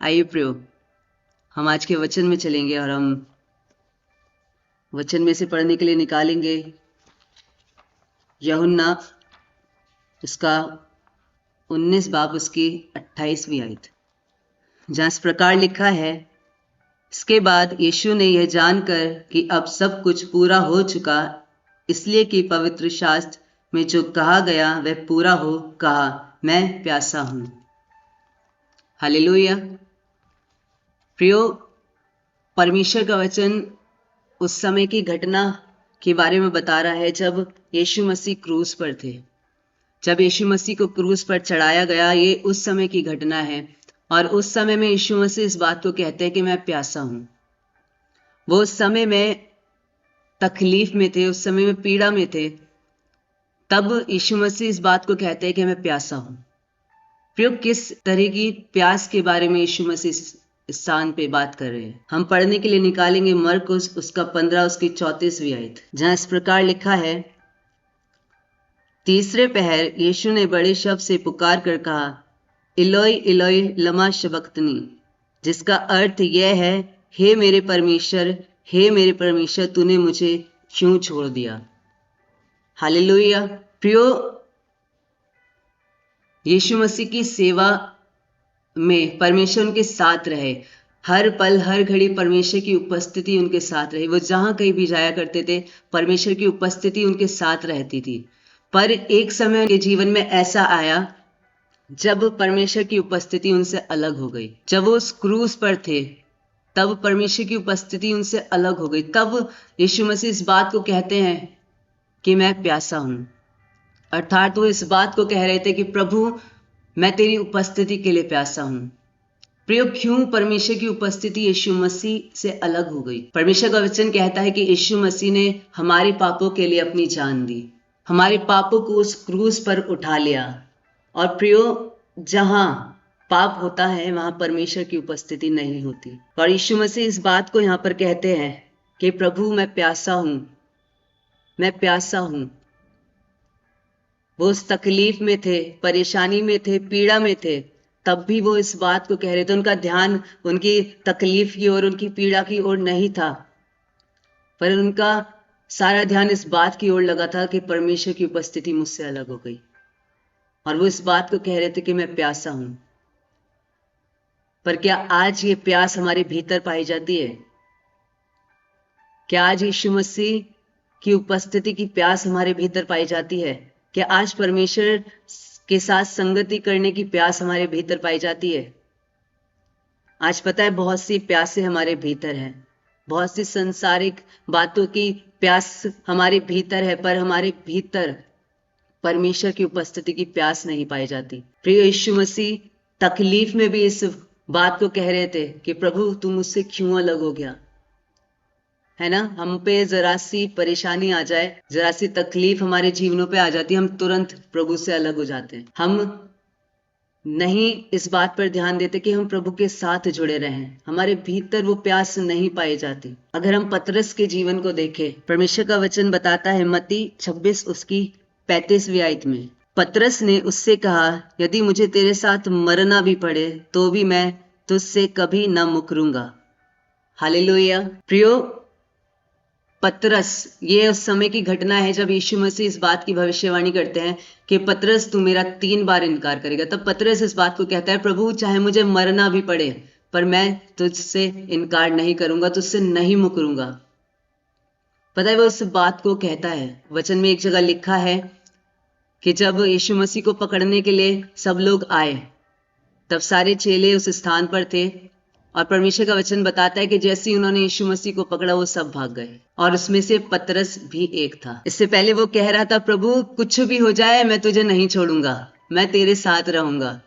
आइए प्रियो, हम आज के वचन में चलेंगे और हम वचन में से पढ़ने के लिए निकालेंगे यूहन्ना उसका 19 बाब उसकी 28वीं आयत, जहाँ इस प्रकार लिखा है। इसके बाद यीशु ने यह जानकर कि अब सब कुछ पूरा हो चुका, इसलिए कि पवित्र शास्त्र में जो कहा गया वह पूरा हो, कहा, मैं प्यासा हूं। हालेलुया। प्रियो, परमेश्वर का वचन उस समय की घटना के बारे में बता रहा है जब यीशु मसीह क्रूस पर थे। जब यीशु मसीह को क्रूस पर चढ़ाया गया, ये उस समय की घटना है। और उस समय में यीशु मसीह इस बात को कहते हैं कि मैं प्यासा हूं। वो उस समय में तकलीफ में थे, उस समय में पीड़ा में थे, तब यीशु मसीह इस बात को कहते हैं कि मैं प्यासा हूं। प्रियो, किस तरह की प्यास के बारे में यीशु मसीह इस स्थान पे बात कर रहे हैं। हम पढ़ने के लिए निकालेंगे मरकुस उसका 15 उसकी 34वीं आयत, जहां इस प्रकार लिखा है। तीसरे पहर यीशु ने बड़े शब्द से पुकार कर कहा, इलोई इलोई लमा शबक्तनी, जिसका अर्थ यह है, हे मेरे परमेश्वर, हे मेरे परमेश्वर, तूने मुझे क्यों छोड़ दिया। हालेलुया। प्रियो, यीशु मसीह की सेवा में परमेश्वर उनके साथ रहे। हर पल हर घड़ी परमेश्वर की उपस्थिति उनके साथ रही। वो जहां कहीं भी जाया करते थे, परमेश्वर की उपस्थिति उनके साथ रहती थी। पर एक समय उनके जीवन में ऐसा आया जब परमेश्वर की उपस्थिति उनसे अलग हो गई। जब वो उस क्रूस पर थे, तब परमेश्वर की उपस्थिति उनसे अलग हो गई। तब यीशु मसीह इस बात को कहते हैं कि मैं प्यासा हूं। अर्थात वो इस बात को कह रहे थे कि प्रभु, मैं तेरी उपस्थिति के लिए प्यासा हूं। प्रियो, क्यों परमेश्वर की उपस्थिति यीशु मसीह से अलग हो गई? परमेश्वर का वचन कहता है कि यीशु मसीह ने हमारे पापों के लिए अपनी जान दी, हमारे पापों को उस क्रूस पर उठा लिया। और प्रियो, जहां पाप होता है वहां परमेश्वर की उपस्थिति नहीं होती। और यीशु मसीह इस बात को यहां पर कहते हैं कि प्रभु, मैं प्यासा हूं, मैं प्यासा हूं। वो उस तकलीफ में थे, परेशानी में थे, पीड़ा में थे, तब भी वो इस बात को कह रहे थे। उनका ध्यान उनकी तकलीफ की ओर, उनकी पीड़ा की ओर नहीं था, पर उनका सारा ध्यान इस बात की ओर लगा था कि परमेश्वर की उपस्थिति मुझसे अलग हो गई। और वो इस बात को कह रहे थे कि मैं प्यासा हूं। पर क्या आज ये प्यास हमारे भीतर पाई जाती है? क्या आज यीशु मसीह की उपस्थिति की प्यास हमारे भीतर पाई जाती है? क्या आज परमेश्वर के साथ संगति करने की प्यास हमारे भीतर पाई जाती है? आज पता है, बहुत सी प्यासे हमारे भीतर हैं, बहुत सी संसारिक बातों की प्यास हमारे भीतर है, पर हमारे भीतर परमेश्वर की उपस्थिति की प्यास नहीं पाई जाती। प्रिय, यीशु मसीह तकलीफ में भी इस बात को कह रहे थे कि प्रभु, तू मुझसे क्यों अलग हो गया? है ना, हम पे जरा सी परेशानी आ जाए, जरा सी तकलीफ हमारे जीवनों पे आ जाती है, हम तुरंत प्रभु से अलग हो जाते हैं। हम नहीं इस बात पर ध्यान देते कि हम प्रभु के साथ जुड़े रहें। हमारे भीतर वो प्यास नहीं पाई जाती। अगर हम पतरस के जीवन को देखें, परमेश्वर का वचन बताता है मत्ती 26 उसकी 35वीं आयत में, पतरस ने उससे कहा, यदि मुझे तेरे साथ मरना भी पड़े तो भी मैं तुझसे कभी न मुकरूंगा। हालेलुया। प्रियो, पतरस, ये उस समय की घटना है जब यीशु मसीह इस बात की भविष्यवाणी करते हैं कि पतरस, तू मेरा 3 बार इनकार करेगा। तब पतरस इस बात को कहता है, प्रभु, चाहे मुझे मरना भी पड़े, पर मैं तुझसे इनकार नहीं करूंगा, तुझसे नहीं मुकरूंगा। पता है, वो उस बात को कहता है। वचन में एक जगह लिखा है कि जब यीशु मसीह को पकड़ने के लिए सब लोग आए, तब सारे चेले उस स्थान पर थे, और परमेश्वर का वचन बताता है कि जैसे ही उन्होंने यीशु मसीह को पकड़ा, वो सब भाग गए, और उसमें से पतरस भी एक था। इससे पहले वो कह रहा था, प्रभु, कुछ भी हो जाए मैं तुझे नहीं छोड़ूंगा, मैं तेरे साथ रहूंगा,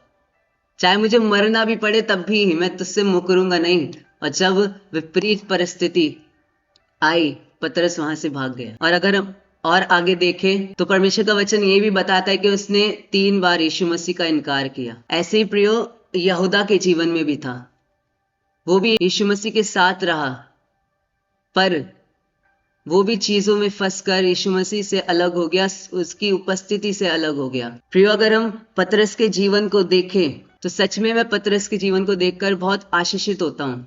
चाहे मुझे मरना भी पड़े तब भी मैं तुझसे मुकरूंगा नहीं। और जब विपरीत परिस्थिति आई, पतरस वहां से भाग गया। और अगर हम और आगे देखें तो परमेश्वर का वचन ये भी बताता है कि उसने 3 बार यीशु मसीह का इनकार किया। ऐसे ही प्रियो, यहूदा के जीवन में भी था। वो भी यीशु मसीह के साथ रहा, पर वो भी चीजों में फंसकर यीशु मसीह से अलग हो गया, उसकी उपस्थिति से अलग हो गया। प्रियो, अगर हम पतरस के जीवन को देखें तो सच में मैं पतरस के जीवन को देखकर बहुत आशीषित होता हूं,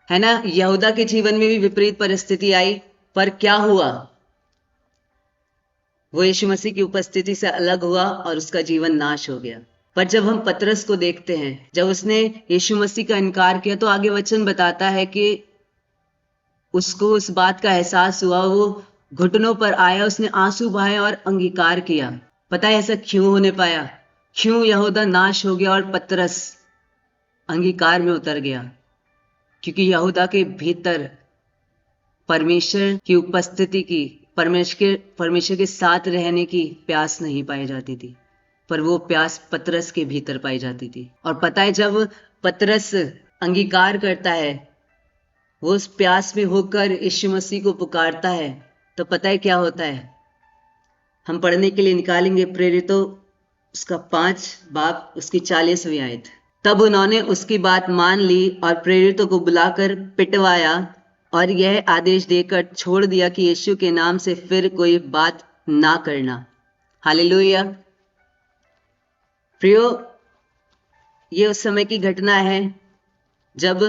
है ना। यहूदा के जीवन में भी विपरीत परिस्थिति आई, पर क्या हुआ, वो यीशु मसीह की उपस्थिति से अलग हुआ और उसका जीवन नाश हो गया। पर जब हम पतरस को देखते हैं, जब उसने यीशु मसीह का इनकार किया, तो आगे वचन बताता है कि उसको उस बात का एहसास हुआ, वो घुटनों पर आया, उसने आंसू बहाए और अंगीकार किया। पता है ऐसा क्यों होने पाया, क्यों यहूदा नाश हो गया और पतरस अंगीकार में उतर गया? क्योंकि यहूदा के भीतर परमेश्वर की उपस्थिति की, परमेश्वर के साथ रहने की प्यास नहीं पाई जाती थी, पर वो प्यास पतरस के भीतर पाई जाती थी। और पता है जब पतरस अंगीकार करता है, वो उस प्यास में होकर यीशु मसीह को पुकारता है, तो पता है क्या होता है? हम पढ़ने के लिए निकालेंगे प्रेरितों उसका 5 बाब उसकी 40वीं आयत। तब उन्होंने उसकी बात मान ली और प्रेरितों को बुलाकर पिटवाया और यह आदेश देकर छोड़ दिया कि यीशु के नाम से फिर कोई बात ना करना। हालेलुया। प्रियो, ये उस समय की घटना है जब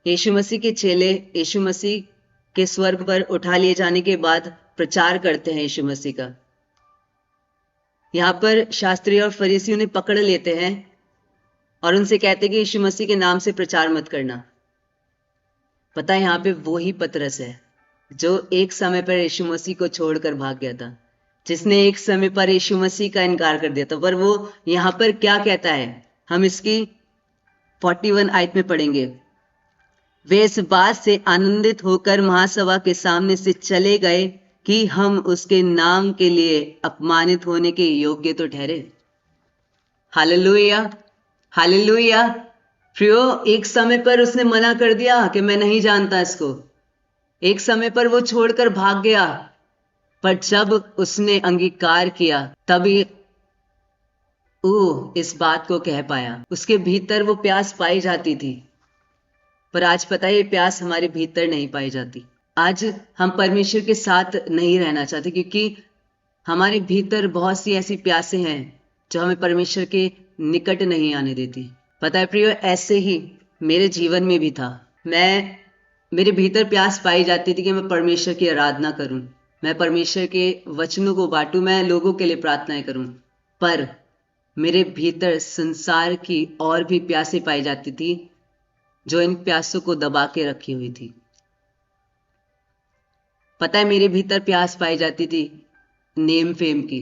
यीशु मसीह के चेले यीशु मसीह के स्वर्ग पर उठा लिए जाने के बाद प्रचार करते हैं यीशु मसीह का। यहां पर शास्त्री और फरीसी उन्हें पकड़ लेते हैं और उनसे कहते हैं कि यीशु मसीह के नाम से प्रचार मत करना। पता है यहाँ पे वो ही पतरस है जो एक समय पर यीशु मसीह को छोड़कर भाग गया था, जिसने एक समय पर यीशु मसीह का इनकार कर दिया था। पर वो यहाँ पर क्या कहता है, हम इसकी 41 आयत में पढ़ेंगे। वे इस बात से आनंदित होकर महासभा के सामने से चले गए कि हम उसके नाम के लिए अपमानित होने के योग्य तो ठहरे। Hallelujah, hallelujah. प्रियो, एक समय पर उसने मना कर दिया कि मैं नहीं जानता इसको, एक समय पर वो छोड़कर भाग गया, पर जब उसने अंगीकार किया तभी इस बात को कह पाया। उसके भीतर वो प्यास पाई जाती थी, पर आज पता है ये प्यास हमारे भीतर नहीं पाई जाती। आज हम परमेश्वर के साथ नहीं रहना चाहते क्योंकि हमारे भीतर बहुत सी ऐसी प्यासें हैं जो हमें परमेश्वर के निकट नहीं आने देती। पता है प्रियो, ऐसे ही मेरे जीवन में भी था। मेरे भीतर प्यास पाई जाती थी कि मैं परमेश्वर की आराधना करूं, मैं परमेश्वर के वचनों को बांटूं, मैं लोगों के लिए प्रार्थनाएं करूं, पर मेरे भीतर संसार की और भी प्यासें पाई जाती थी जो इन प्यासों को दबा के रखी हुई थी। पता है मेरे भीतर प्यास पाई जाती थी नेम फेम की।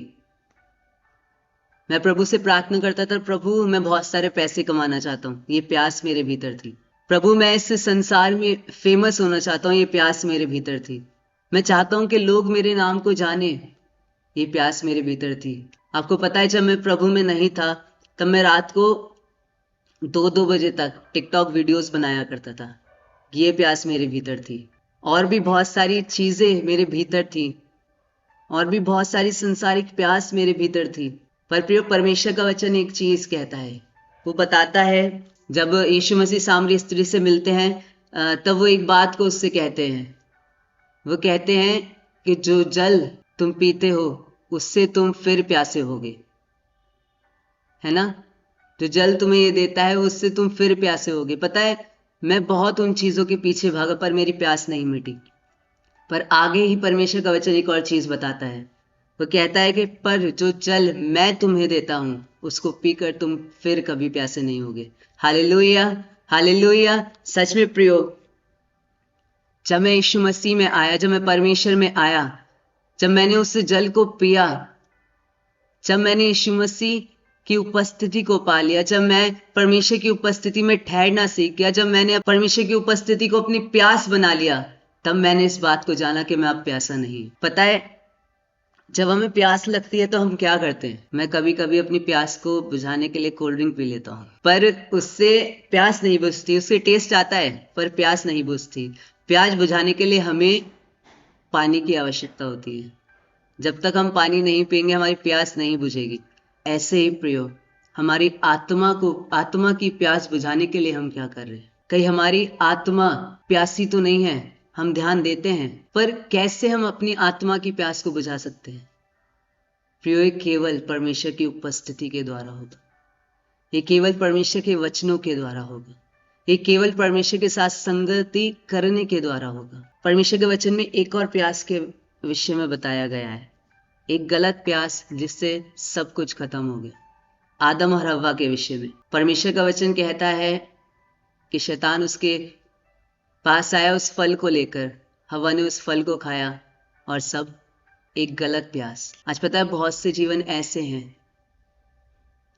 मैं प्रभु से प्रार्थना करता था, प्रभु मैं बहुत सारे पैसे कमाना चाहता हूँ, ये प्यास मेरे भीतर थी। प्रभु मैं इस संसार में फेमस होना चाहता हूँ, ये प्यास मेरे भीतर थी। मैं चाहता हूँ कि लोग मेरे नाम को जाने, ये प्यास मेरे भीतर थी। आपको पता है जब मैं प्रभु में नहीं था तब मैं रात को 2-2 बजे तक टिकटॉक वीडियोस बनाया करता था, ये प्यास मेरे भीतर थी। और भी बहुत सारी चीजें मेरे भीतर थी, और भी बहुत सारी संसारिक प्यास मेरे भीतर थी। पर प्रिय, परमेश्वर का वचन एक चीज कहता है, वो बताता है जब यीशु मसीह सामरी स्त्री से मिलते हैं तब वो एक बात को उससे कहते हैं। वो कहते हैं कि जो जल तुम पीते हो उससे तुम फिर प्यासे होगे, है ना। जो जल तुम्हें ये देता है उससे तुम फिर प्यासे होगे। पता है मैं बहुत उन चीजों के पीछे भागा पर मेरी प्यास नहीं मिटी। पर आगे ही परमेश्वर का वचन एक और चीज बताता है। वो कहता है कि पर जो जल मैं तुम्हें देता हूं उसको पीकर तुम फिर कभी प्यासे नहीं होगे। Hallelujah, hallelujah. सच में प्रियो, जब मैं यीशु मसीह में आया, जब मैं परमेश्वर में आया, जब मैंने उस जल को पिया, जब मैंने यीशु मसीह की उपस्थिति को पा लिया, जब मैं परमेश्वर की उपस्थिति में ठहरना सीख गया, जब मैंने परमेश्वर की उपस्थिति को अपनी प्यास बना लिया, तब मैंने इस बात को जाना कि मैं अब प्यासा नहीं। पता है जब हमें प्यास लगती है तो हम क्या करते हैं? मैं कभी कभी अपनी प्यास को बुझाने के लिए कोल्ड ड्रिंक पी लेता हूँ, पर उससे प्यास नहीं बुझती। उससे टेस्ट आता है पर प्यास नहीं बुझती। प्यास बुझाने के लिए हमें पानी की आवश्यकता होती है। जब तक हम पानी नहीं पिएंगे हमारी प्यास नहीं बुझेगी। ऐसे ही प्रियो, हमारी आत्मा की प्यास बुझाने के लिए हम क्या कर रहे हैं? कहीं हमारी आत्मा प्यासी तो नहीं है? हम ध्यान देते हैं, पर कैसे हम अपनी आत्मा की प्यास को बुझा सकते हैं? प्रियो, केवल परमेश्वर की उपस्थिति के द्वारा होता। ये केवल परमेश्वर के वचनों के द्वारा होगा। ये केवल परमेश्वर के साथ संगति करने के द्वारा होगा। परमेश्वर के वचन में एक और प्यास के विषय में बताया गया है, एक गलत प्यास जिससे सब कुछ खत्म हो गया। आदम और हव्वा के विषय में परमेश्वर का वचन कहता है कि शैतान उसके पास आया उस फल को लेकर, हव्वा ने उस फल को खाया और सब एक गलत प्यास। आज पता है बहुत से जीवन ऐसे हैं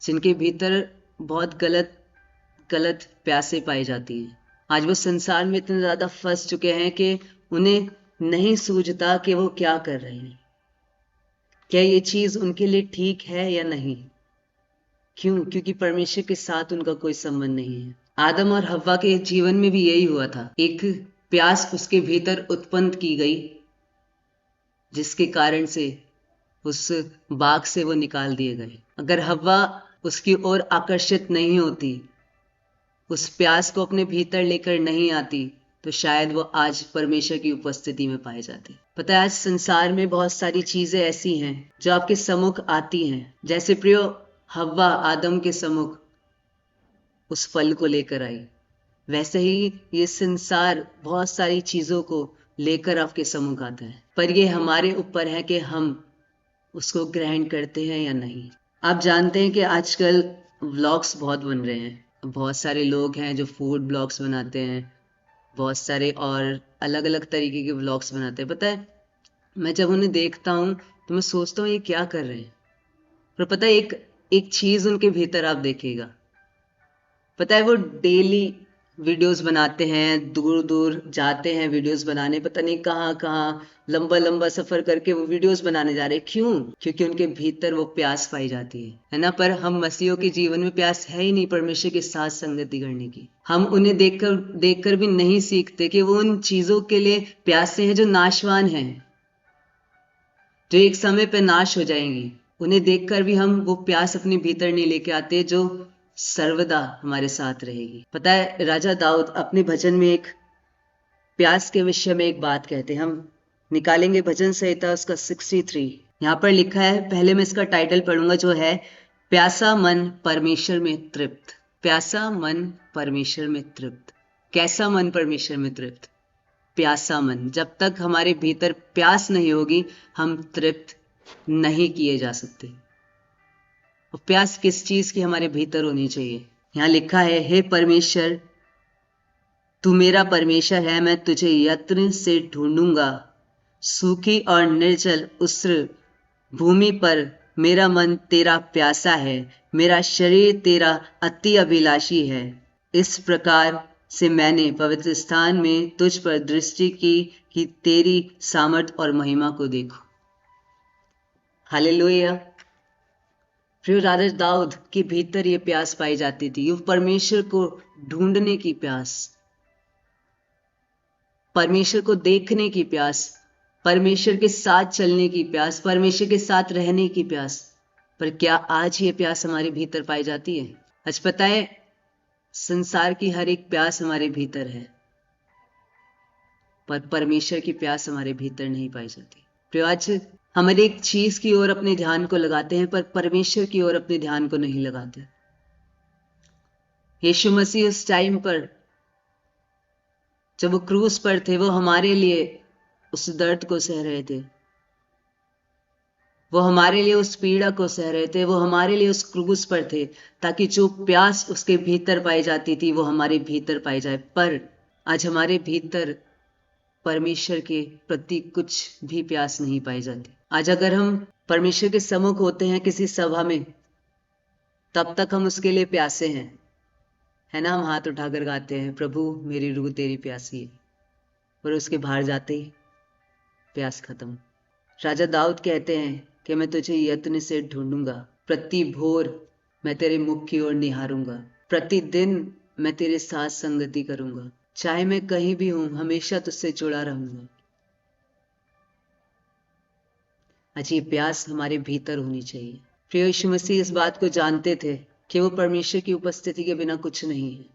जिनके भीतर बहुत गलत प्यासे पाई जाती हैं। आज वो संसार में इतने ज्यादा फंस चुके हैं कि उन्हें नहीं सूझता कि वो क्या कर रहे हैं, क्या ये चीज उनके लिए ठीक है या नहीं। क्यों? क्योंकि परमेश्वर के साथ उनका कोई संबंध नहीं है। आदम और हव्वा के जीवन में भी यही हुआ था। एक प्यास उसके भीतर उत्पन्न की गई जिसके कारण से उस बाग से वो निकाल दिए गए। अगर हव्वा उसकी ओर आकर्षित नहीं होती, उस प्यास को अपने भीतर लेकर नहीं आती, तो शायद वो आज परमेश्वर की उपस्थिति में पाए जाते। पता है आज संसार में बहुत सारी चीजें ऐसी हैं जो आपके सम्मुख आती हैं, जैसे प्रियो हव्वा आदम के सम्मुख उस फल को लेकर आई, वैसे ही ये संसार बहुत सारी चीजों को लेकर आपके सम्मुख आता है, पर ये हमारे ऊपर है कि हम उसको ग्रहण करते हैं या नहीं। आप जानते हैं कि आजकल व्लॉग्स बहुत बन रहे हैं, बहुत सारे लोग हैं जो फूड ब्लॉग्स बनाते हैं, बहुत सारे और अलग अलग तरीके के व्लॉग्स बनाते हैं। पता है मैं जब उन्हें देखता हूँ तो मैं सोचता हूँ ये क्या कर रहे हैं, पर पता है एक चीज उनके भीतर आप देखिएगा, पता है वो डेली वीडियोस बनाते हैं, दूर दूर जाते हैं वीडियोस बनाने, पता नहीं कहाँ कहाँ लंबा लंबा सफर करके वो वीडियोस बनाने जा रहे हैं। क्यों? क्योंकि उनके भीतर वो प्यास पाई जाती है ना। पर हम मसीहों के जीवन में प्यास है ही नहीं परमेश्वर के साथ संगति करने की। हम उन्हें देखकर भी नहीं सीखते कि वो उन चीजों के लिए प्यासे हैं जो नाशवान हैं, जो एक समय पे नाश हो जाएंगी। उन्हें देखकर भी हम वो प्यास अपने भीतर नहीं लेके आते जो सर्वदा हमारे साथ रहेगी। पता है राजा दाऊद अपने भजन में एक प्यास के विषय में एक बात कहते हैं। हम निकालेंगे भजन संहिता उसका 63। यहाँ पर लिखा है, पहले मैं इसका टाइटल पढ़ूंगा जो है प्यासा मन परमेश्वर में तृप्त। प्यासा मन परमेश्वर में तृप्त। कैसा मन परमेश्वर में तृप्त? प्यासा मन। जब तक हमारे भीतर प्यास नहीं होगी हम तृप्त नहीं किए जा सकते। और प्यास किस चीज की हमारे भीतर होनी चाहिए? यहां लिखा है, हे परमेश्वर तू मेरा परमेश्वर है, मैं तुझे यत्न से ढूंढूंगा। सूखी और निर्जल उस्र भूमि पर मेरा मन तेरा प्यासा है, मेरा शरीर तेरा अति अभिलाषी है। इस प्रकार से मैंने पवित्र स्थान में तुझ पर दृष्टि की कि तेरी सामर्थ और महिमा को देखूं। हालेलुया। प्रिय राजा दाऊद के भीतर ये प्यास पाई जाती थी, ये परमेश्वर को ढूंढने की प्यास, परमेश्वर को देखने की प्यास, परमेश्वर के साथ चलने की प्यास, परमेश्वर के साथ रहने की प्यास। पर क्या आज ये प्यास हमारे भीतर पाई जाती है? आज पता है संसार की हर एक प्यास हमारे भीतर है, पर परमेश्वर की प्यास हमारे भीतर नहीं पाई जाती। प्रिय आज हम हर एक चीज की ओर अपने ध्यान को लगाते हैं पर परमेश्वर की ओर अपने ध्यान को नहीं लगाते। यीशु मसीह उस टाइम पर जब वो क्रूस पर थे, वो हमारे लिए उस दर्द को सह रहे थे, वो हमारे लिए उस पीड़ा को सह रहे थे, वो हमारे लिए उस क्रूस पर थे ताकि जो प्यास उसके भीतर पाई जाती थी वो हमारे भीतर पाई जाए। पर आज हमारे भीतर परमेश्वर के प्रति कुछ भी प्यास नहीं पाई जाती। आज अगर हम परमेश्वर के सम्मुख होते हैं किसी सभा में, तब तक हम उसके लिए प्यासे हैं, है ना। हम हाथ उठाकर गाते हैं, प्रभु मेरी रूह तेरी प्यासी है, और उसके बाहर जाते ही प्यास खत्म। राजा दाऊद कहते हैं कि मैं तुझे यत्न से ढूंढूंगा, प्रति भोर मैं तेरे मुख की ओर निहारूंगा, प्रतिदिन मैं तेरे साथ संगति करूंगा, चाहे मैं कहीं भी हूं हमेशा तुझसे जुड़ा रहूंगा। आज ये प्यास हमारे भीतर होनी चाहिए। प्रिय यीशु मसीह इस बात को जानते थे कि वो परमेश्वर की उपस्थिति के बिना कुछ नहीं है।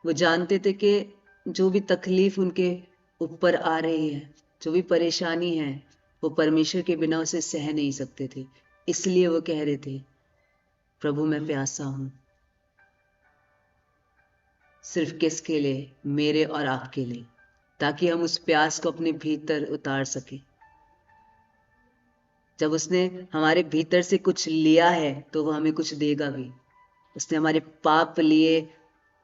वो जानते थे कि जो भी तकलीफ उनके ऊपर आ रही है, जो भी परेशानी है, वो परमेश्वर के बिना उसे सह नहीं सकते थे। इसलिए वो कह रहे थे प्रभु मैं प्यासा हूं, सिर्फ किसके लिए? मेरे और आपके लिए, ताकि हम उस प्यास को अपने भीतर उतार सके। जब उसने हमारे भीतर से कुछ लिया है तो वो हमें कुछ देगा भी। उसने हमारे पाप लिए,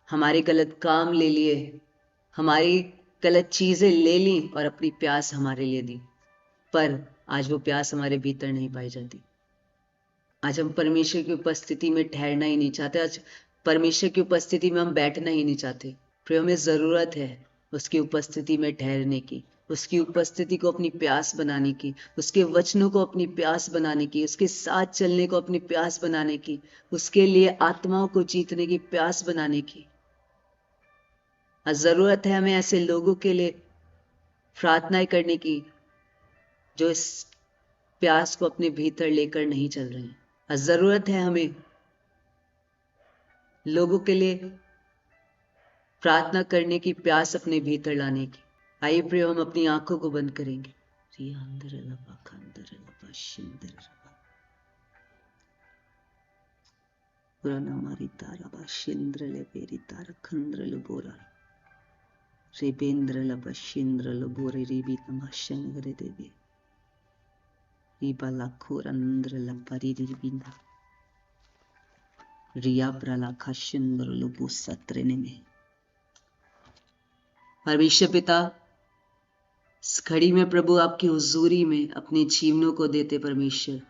हमारे गलत काम ले लिए, हमारी गलत चीजें ले ली और अपनी प्यास हमारे लिए दी। पर आज वो प्यास हमारे भीतर नहीं पाई जाती। आज हम परमेश्वर की उपस्थिति में ठहरना ही नहीं चाहते। आज परमेश्वर की उपस्थिति में हम बैठना ही नहीं चाहते। फिर हमें जरूरत है उसकी उपस्थिति में ठहरने की, उसकी उपस्थिति को अपनी प्यास बनाने की, उसके वचनों को अपनी प्यास बनाने की, उसके साथ चलने को अपनी प्यास बनाने की, उसके लिए आत्माओं को जीतने की प्यास बनाने की। आज जरूरत है हमें ऐसे लोगों के लिए प्रार्थनाएं करने की जो इस प्यास को अपने भीतर लेकर नहीं चल रहे हैं। आज जरूरत है हमें लोगों के लिए प्रार्थना करने की प्यास अपने भीतर लाने की। आइए प्रियो, हम अपनी आंखों को बंद करेंगे। परमेश्वर पिता, इस घड़ी में प्रभु आपकी हुजूरी में अपने जीवनों को देते परमेश्वर।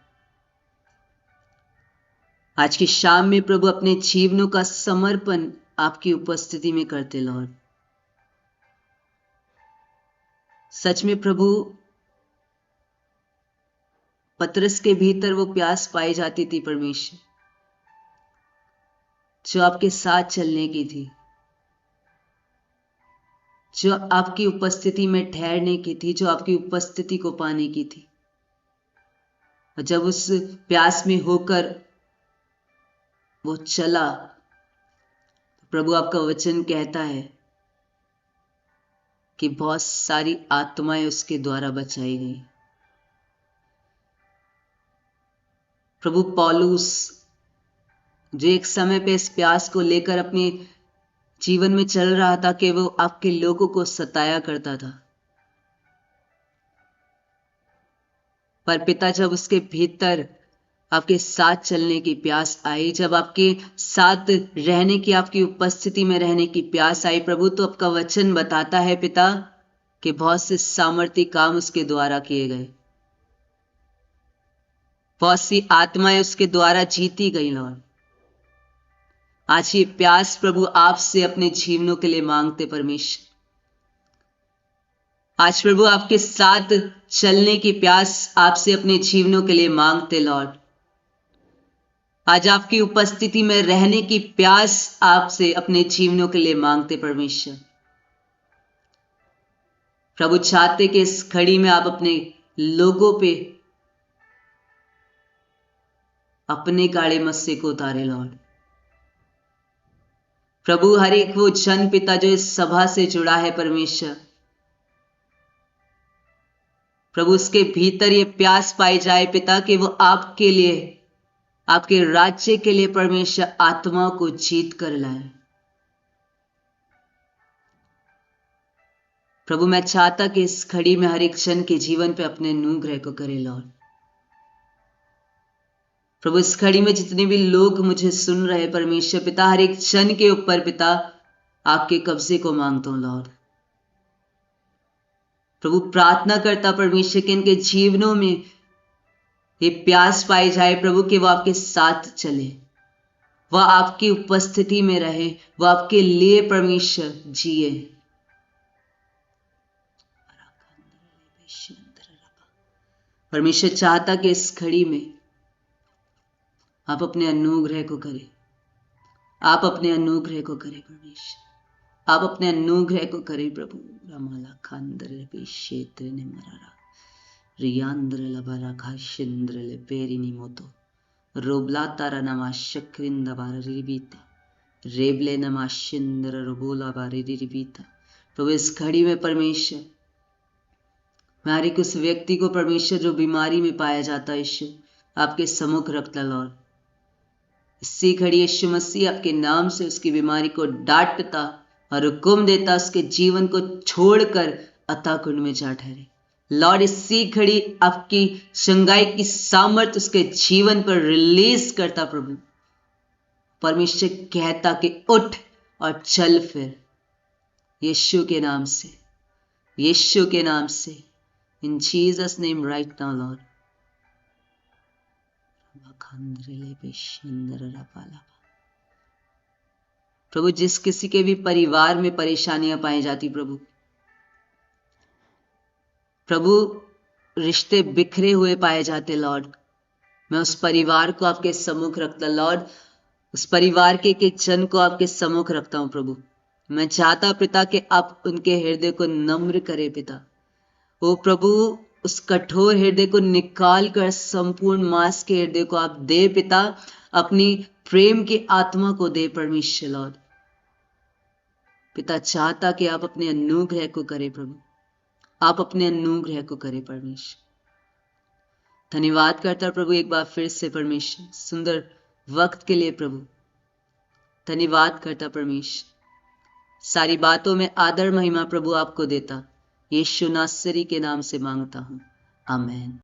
आज की शाम में प्रभु अपने जीवनों का समर्पण आपकी उपस्थिति में करते लॉर्ड। सच में प्रभु, पतरस के भीतर वो प्यास पाई जाती थी परमेश्वर, जो आपके साथ चलने की थी, जो आपकी उपस्थिति में ठहरने की थी, जो आपकी उपस्थिति को पाने की थी। और जब उस प्यास में होकर वो चला, तो प्रभु आपका वचन कहता है कि बहुत सारी आत्माएं उसके द्वारा बचाई गई। प्रभु पौलुस, जो एक समय पे इस प्यास को लेकर अपने जीवन में चल रहा था कि वो आपके लोगों को सताया करता था, पर पिता जब उसके भीतर आपके साथ चलने की प्यास आई, जब आपके साथ रहने की, आपकी उपस्थिति में रहने की प्यास आई प्रभु, तो आपका वचन बताता है पिता कि बहुत से सामर्थी काम उसके द्वारा किए गए, बहुत सी आत्माएं उसके द्वारा जीती गई लॉर्ड। आज ये प्यास प्रभु आपसे अपने जीवनों के लिए मांगते परमेश्वर। आज प्रभु आपके साथ चलने की प्यास आपसे अपने जीवनों के लिए मांगते लॉर्ड। आज आपकी उपस्थिति में रहने की प्यास आपसे अपने जीवनों के लिए मांगते परमेश्वर। प्रभु चाहते कि इस घड़ी में आप अपने लोगों पे अपने गाढ़े मस्से को उतारे लॉर्ड। प्रभु हर एक वो जन पिता जो इस सभा से जुड़ा है परमेश्वर, प्रभु उसके भीतर ये प्यास पाई जाए पिता कि वो आपके लिए, आपके राज्य के लिए परमेश्वर आत्माओं को जीत कर लाए। प्रभु मैं चाहता कि इस घड़ी में हर एक जन के जीवन पे अपने अनुग्रह को करे लॉर्ड। प्रभु इस घड़ी में जितने भी लोग मुझे सुन रहे परमेश्वर पिता, हर एक जन के ऊपर पिता आपके कब्जे को मांगता हूं लॉर्ड। प्रभु प्रार्थना करता परमेश्वर कि इनके जीवनों में ये प्यास पाई जाए प्रभु कि वो आपके साथ चले, वह आपकी उपस्थिति में रहे, वह आपके लिए परमेश्वर जिए। परमेश्वर चाहता कि इस घड़ी में आप अपने अनुग्रह को करें, आप अपने अनुग्रह को करें परमेश्वर, आप अपने अनुग्रह को करें प्रभु। रमाला खांदर क्षेत्र ने मरारा रियांद्र लबारा खाशिंद्र ले पेरिनी मोतो रोबला तारा नमा शक्रिंद बार रिबीता रेबले नमा शिंद्र रोबोला बार रिबीता। प्रभु इस घड़ी में परमेश्वर, मैं हर एक उस व्यक्ति को परमेश्वर जो बीमारी में पाया जाता है यीशु आपके सम्मुख रखता लॉर्ड। इसी घड़ी यीशु मसीह आपके नाम से उसकी बीमारी को डांटता और हुक्म देता उसके जीवन को छोड़कर अतः कुंड में जा ठहरे। लॉर्ड, इसी घड़ी आपकी शंगाई की सामर्थ उसके जीवन पर रिलीज करता प्रभु। परमेश्वर कहता कि उठ और चल फिर, यीशु के नाम से, यीशु के नाम से, in Jesus name right now Lord. प्रभु, जिस किसी के भी परिवार में परेशानियां पाई जाती प्रभु रिश्ते बिखरे हुए पाए जाते लॉर्ड, मैं उस परिवार को आपके सम्मुख रखता लॉर्ड, उस परिवार के जन को आपके सम्मुख रखता हूं प्रभु। मैं चाहता पिता कि आप उनके हृदय को नम्र करें पिता। ओ प्रभु, उस कठोर हृदय को निकाल कर संपूर्ण मांस के हृदय को आप दे पिता, अपनी प्रेम की आत्मा को दे परमेश्वर लॉर्ड। पिता चाहता कि आप अपने अनुग्रह को करें प्रभु, आप अपने अनुग्रह को करें परमेश्वर। धन्यवाद करता प्रभु एक बार फिर से परमेश्वर सुंदर वक्त के लिए प्रभु। धन्यवाद करता परमेश्वर, सारी बातों में आदर महिमा प्रभु आपको देता, यीशु नासरी के नाम से मांगता हूं, आमीन।